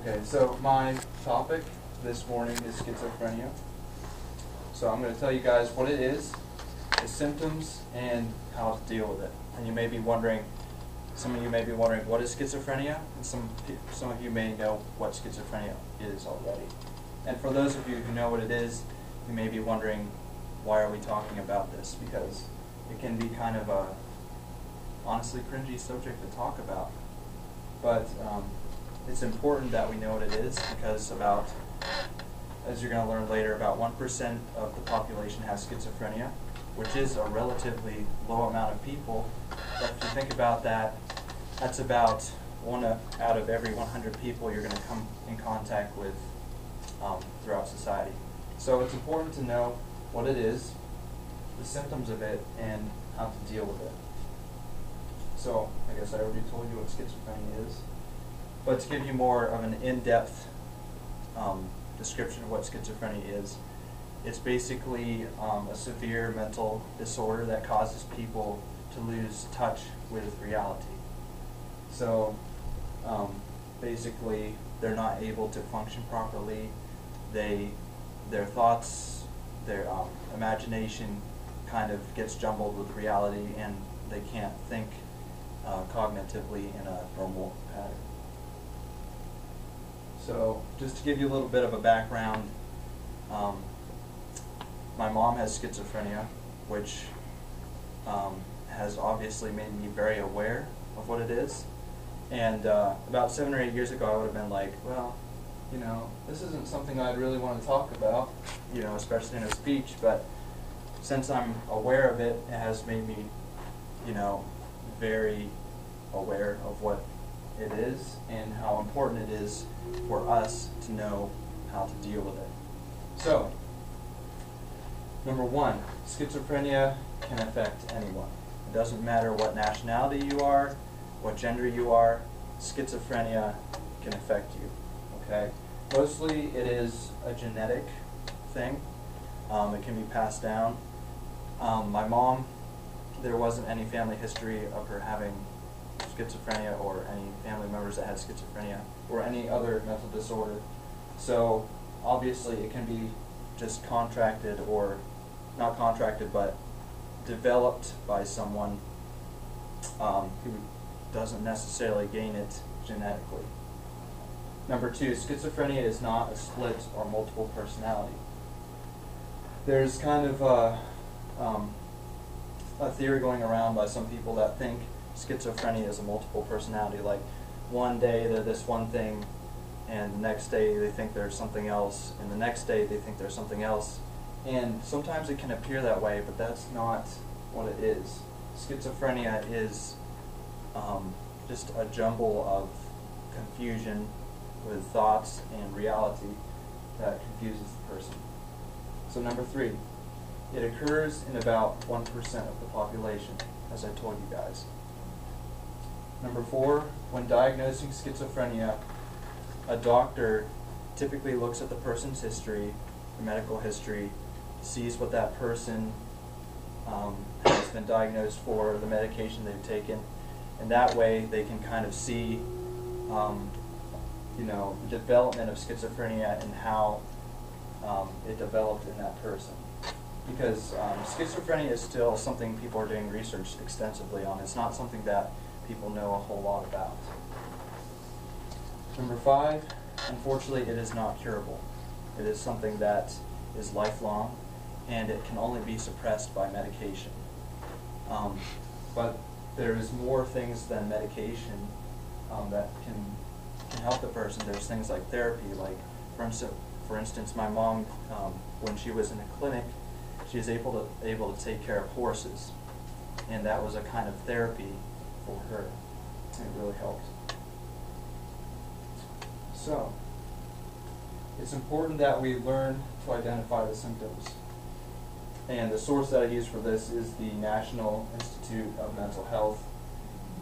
Okay, so my topic this morning is schizophrenia. So I'm going to tell you guys what it is, the symptoms, and how to deal with it. And you may be wondering, some of you may be wondering, what is schizophrenia? And some of you may know what schizophrenia is already. And for those of you who know what it is, you may be wondering, why are we talking about this? Because it can be kind of a honestly cringy subject to talk about. But it's important that we know what it is, because about, as you're going to learn later, about 1% of the population has schizophrenia, which is a relatively low amount of people. But if you think about that, that's about 1 out of every 100 people you're going to come in contact with throughout society. So it's important to know what it is, the symptoms of it, and how to deal with it. So I guess I already told you what schizophrenia is. But to give you more of an in-depth description of what schizophrenia is, it's basically a severe mental disorder that causes people to lose touch with reality. So basically, they're not able to function properly. Their thoughts, their imagination kind of gets jumbled with reality, and they can't think cognitively in a normal pattern. So just to give you a little bit of a background, my mom has schizophrenia, which has obviously made me very aware of what it is. And about 7 or 8 years ago, I would have been like, well, you know, this isn't something I'd really want to talk about, you know, especially in a speech. But since I'm aware of it, it has made me, you know, very aware of what it is and how important it is for us to know how to deal with it. So, number one, schizophrenia can affect anyone. It doesn't matter what nationality you are, what gender you are, schizophrenia can affect you. Okay? Mostly it is a genetic thing. It can be passed down. My mom, there wasn't any family history of her having schizophrenia or any family members that had schizophrenia or any other mental disorder. So obviously it can be just contracted, or not contracted, but developed by someone who doesn't necessarily gain it genetically. Number two, schizophrenia is not a split or multiple personality. There's kind of a theory going around by some people that think schizophrenia is a multiple personality. Like, one day they're this one thing, and the next day they think there's something else, and the next day they think there's something else. And sometimes it can appear that way, but that's not what it is. Schizophrenia is just a jumble of confusion with thoughts and reality that confuses the person. So number three, it occurs in about 1% of the population, as I told you guys. Number four, when diagnosing schizophrenia, a doctor typically looks at the person's history, the medical history, sees what that person has been diagnosed for, the medication they've taken, and that way they can kind of see you know, the development of schizophrenia and how it developed in that person. Because schizophrenia is still something people are doing research extensively on. It's not something that people know a whole lot about. Number five, unfortunately, it is not curable. It is something that is lifelong, and it can only be suppressed by medication. But there is more things than medication that can help the person. There's things like therapy. Like, for instance, my mom, when she was in a clinic, she was able to take care of horses, and that was a kind of therapy for her. It really helped. So, it's important that we learn to identify the symptoms. And the source that I use for this is the National Institute of Mental Health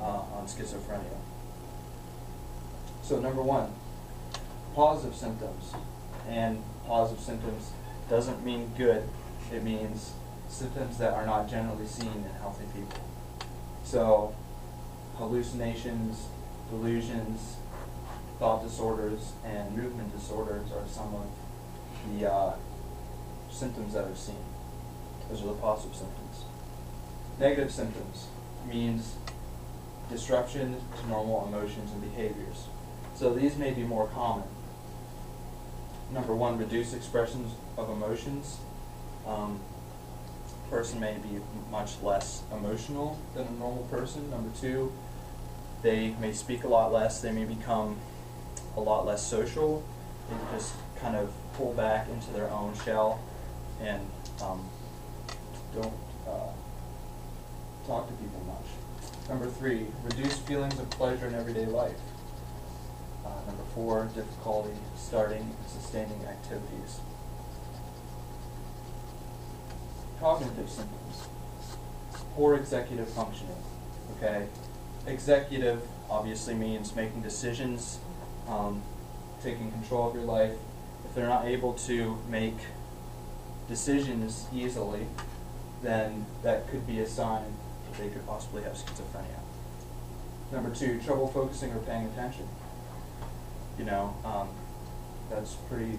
on schizophrenia. So number one, positive symptoms. And positive symptoms doesn't mean good. It means symptoms that are not generally seen in healthy people. So hallucinations, delusions, thought disorders and movement disorders are some of the symptoms that are seen. Those are the positive symptoms. Negative symptoms means disruption to normal emotions and behaviors. So these may be more common. Number one, reduced expressions of emotions. Person may be much less emotional than a normal person. Number two, they may speak a lot less. They may become a lot less social. They just kind of pull back into their own shell and don't talk to people much. Number three, reduced feelings of pleasure in everyday life. Number four, difficulty starting and sustaining activities. Cognitive symptoms. Poor executive functioning. Okay? Executive obviously means making decisions, taking control of your life. If they're not able to make decisions easily, then that could be a sign that they could possibly have schizophrenia. Number two, trouble focusing or paying attention. That's pretty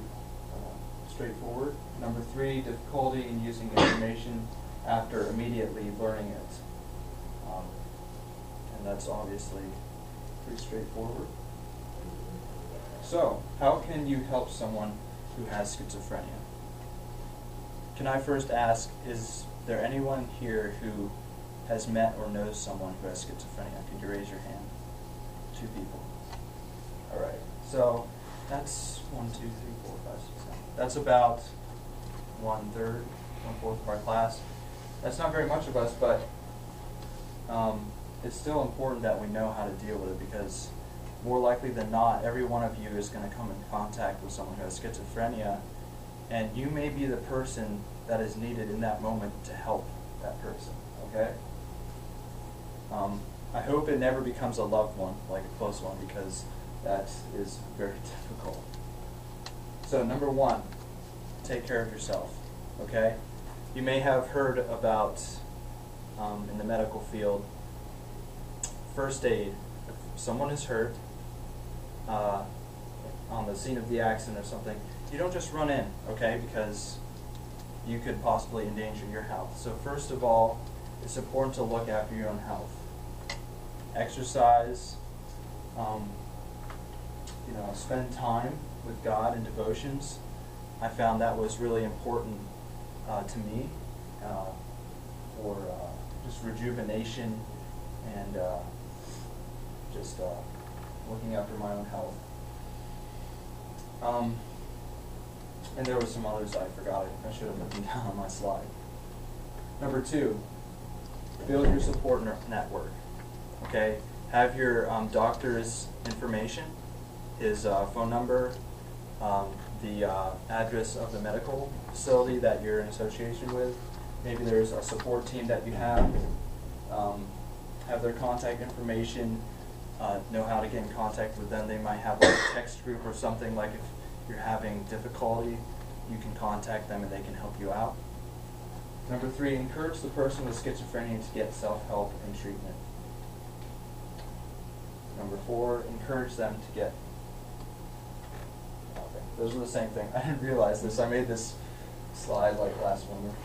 straightforward. Number three, difficulty in using information after immediately learning it. And that's obviously pretty straightforward. So, how can you help someone who has schizophrenia? Can I first ask, is there anyone here who has met or knows someone who has schizophrenia? Could you raise your hand? 2 people. All right. So that's 1, 2, 3, 4, 5, 6, 7. That's about 1/3, 1/4 of our class. That's not very much of us, but it's still important that we know how to deal with it, because more likely than not, every one of you is going to come in contact with someone who has schizophrenia, and you may be the person that is needed in that moment to help that person, okay? I hope it never becomes a loved one, like a close one, because that is very difficult. So number one, take care of yourself, okay? You may have heard about, in the medical field, first aid. If someone is hurt on the scene of the accident or something, you don't just run in, okay, because you could possibly endanger your health. So first of all, it's important to look after your own health. Exercise, spend time with God and devotions. I found that was really important to me for just rejuvenation and just looking after my own health. And there were some others I forgot. I should have written down on my slide. Number two, build your support network. Okay, have your doctor's information, his phone number, the address of the medical facility that you're in association with. Maybe there's a support team that you have their contact information, know how to get in contact with them. They might have like a text group or something, like if you're having difficulty, you can contact them and they can help you out. Number three, encourage the person with schizophrenia to get self-help and treatment. Number four, encourage them to get... Okay, those are the same thing. I didn't realize this. I made this slide like last winter.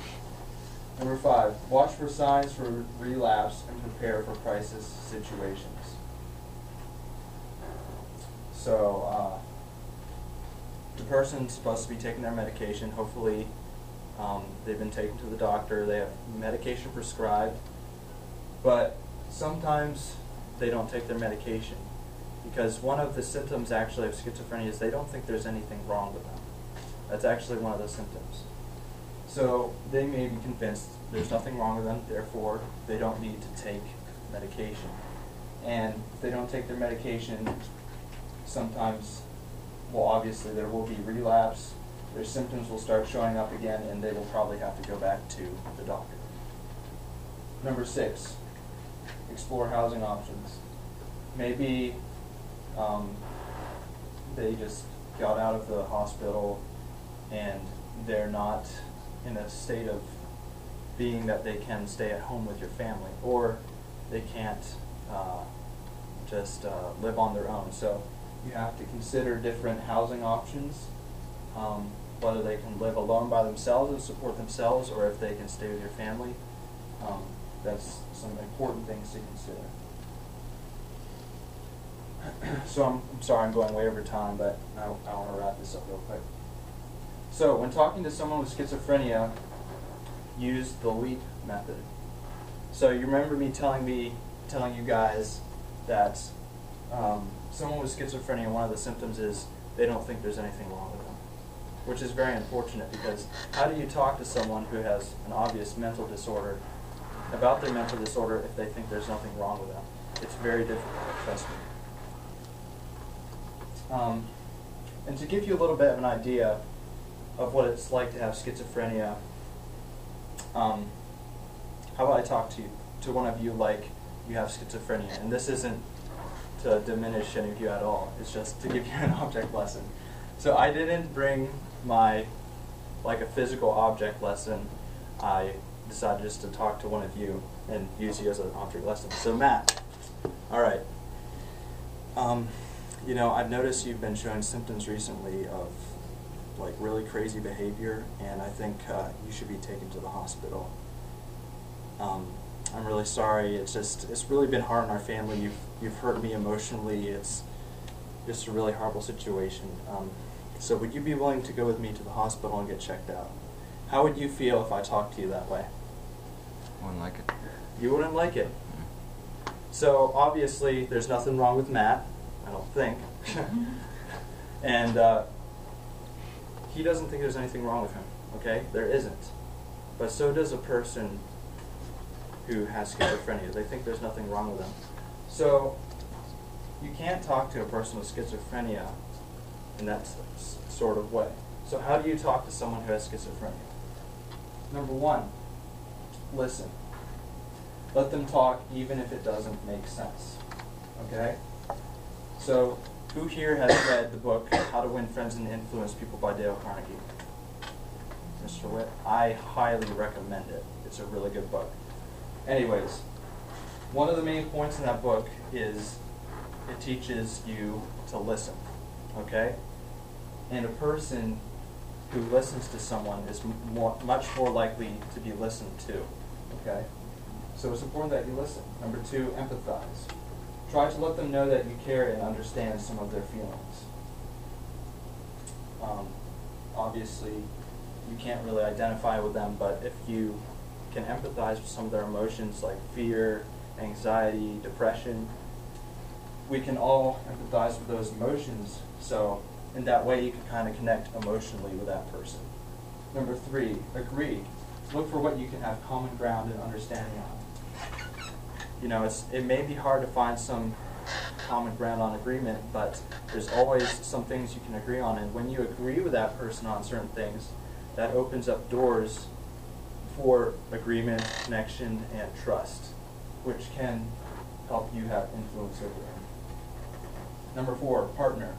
Number five, watch for signs for relapse and prepare for crisis situations. So, the person's supposed to be taking their medication. Hopefully, they've been taken to the doctor. They have medication prescribed. But sometimes they don't take their medication, because one of the symptoms actually of schizophrenia is they don't think there's anything wrong with them. That's actually one of the symptoms. So they may be convinced there's nothing wrong with them, therefore they don't need to take medication. And if they don't take their medication, sometimes, well, obviously there will be relapse, their symptoms will start showing up again, and they will probably have to go back to the doctor. Number six, explore housing options. Maybe they just got out of the hospital and they're not in a state of being that they can stay at home with your family, or they can't just live on their own. So You have to consider different housing options, whether they can live alone by themselves and support themselves, or if they can stay with your family. That's some important things to consider. So I'm sorry I'm going way over time, but I want to wrap this up real quick. So when talking to someone with schizophrenia, use the LEAP method. So you remember me telling you guys that someone with schizophrenia, one of the symptoms is they don't think there's anything wrong with them, which is very unfortunate, because how do you talk to someone who has an obvious mental disorder about their mental disorder if they think there's nothing wrong with them? It's very difficult, trust me. And to give you a little bit of an idea of what it's like to have schizophrenia, how about I talk to one of you like you have schizophrenia? And this isn't to diminish any of you at all. It's just to give you an object lesson. So I didn't bring a physical object lesson. I decided just to talk to one of you and use you as an object lesson. So Matt, all right. You know, I've noticed you've been showing symptoms recently of like really crazy behavior, and I think you should be taken to the hospital. I'm really sorry. It's really been hard on our family. You've hurt me emotionally. It's just a really horrible situation. So would you be willing to go with me to the hospital and get checked out? How would you feel if I talked to you that way? I wouldn't like it. You wouldn't like it. So obviously there's nothing wrong with Matt, I don't think. And he doesn't think there's anything wrong with him, okay? There isn't. But so does a person who has schizophrenia. They think there's nothing wrong with them. So you can't talk to a person with schizophrenia in that sort of way. So how do you talk to someone who has schizophrenia? Number one, listen. Let them talk even if it doesn't make sense, okay? So who here has read the book How to Win Friends and Influence People by Dale Carnegie? Mr. Witt? I highly recommend it. It's a really good book. Anyways, one of the main points in that book is it teaches you to listen, okay? And a person who listens to someone is much more likely to be listened to, okay? So it's important that you listen. Number two, empathize. Try to let them know that you care and understand some of their feelings. Obviously, you can't really identify with them, but if you can empathize with some of their emotions like fear, anxiety, depression, we can all empathize with those emotions. So in that way, you can kind of connect emotionally with that person. Number three, agree. Look for what you can have common ground and understanding on. You know, it may be hard to find some common ground on agreement, but there's always some things you can agree on. And when you agree with that person on certain things, that opens up doors for agreement, connection, and trust, which can help you have influence over them. Number four, partner.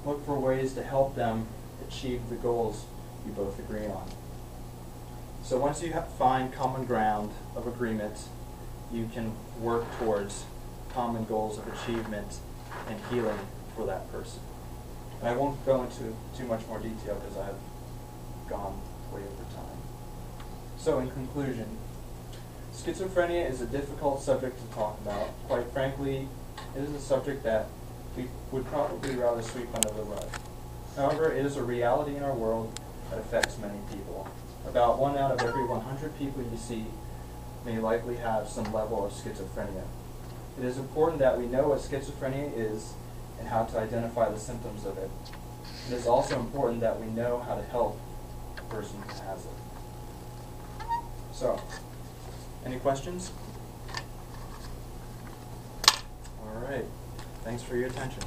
Look for ways to help them achieve the goals you both agree on. So once you find common ground of agreement, you can work towards common goals of achievement and healing for that person. And I won't go into too much more detail because I've gone way over time. So in conclusion, schizophrenia is a difficult subject to talk about. Quite frankly, it is a subject that we would probably rather sweep under the rug. However, it is a reality in our world that affects many people. About 1 out of every 100 people you see may likely have some level of schizophrenia. It is important that we know what schizophrenia is and how to identify the symptoms of it. It is also important that we know how to help the person who has it. So, any questions? All right. Thanks for your attention.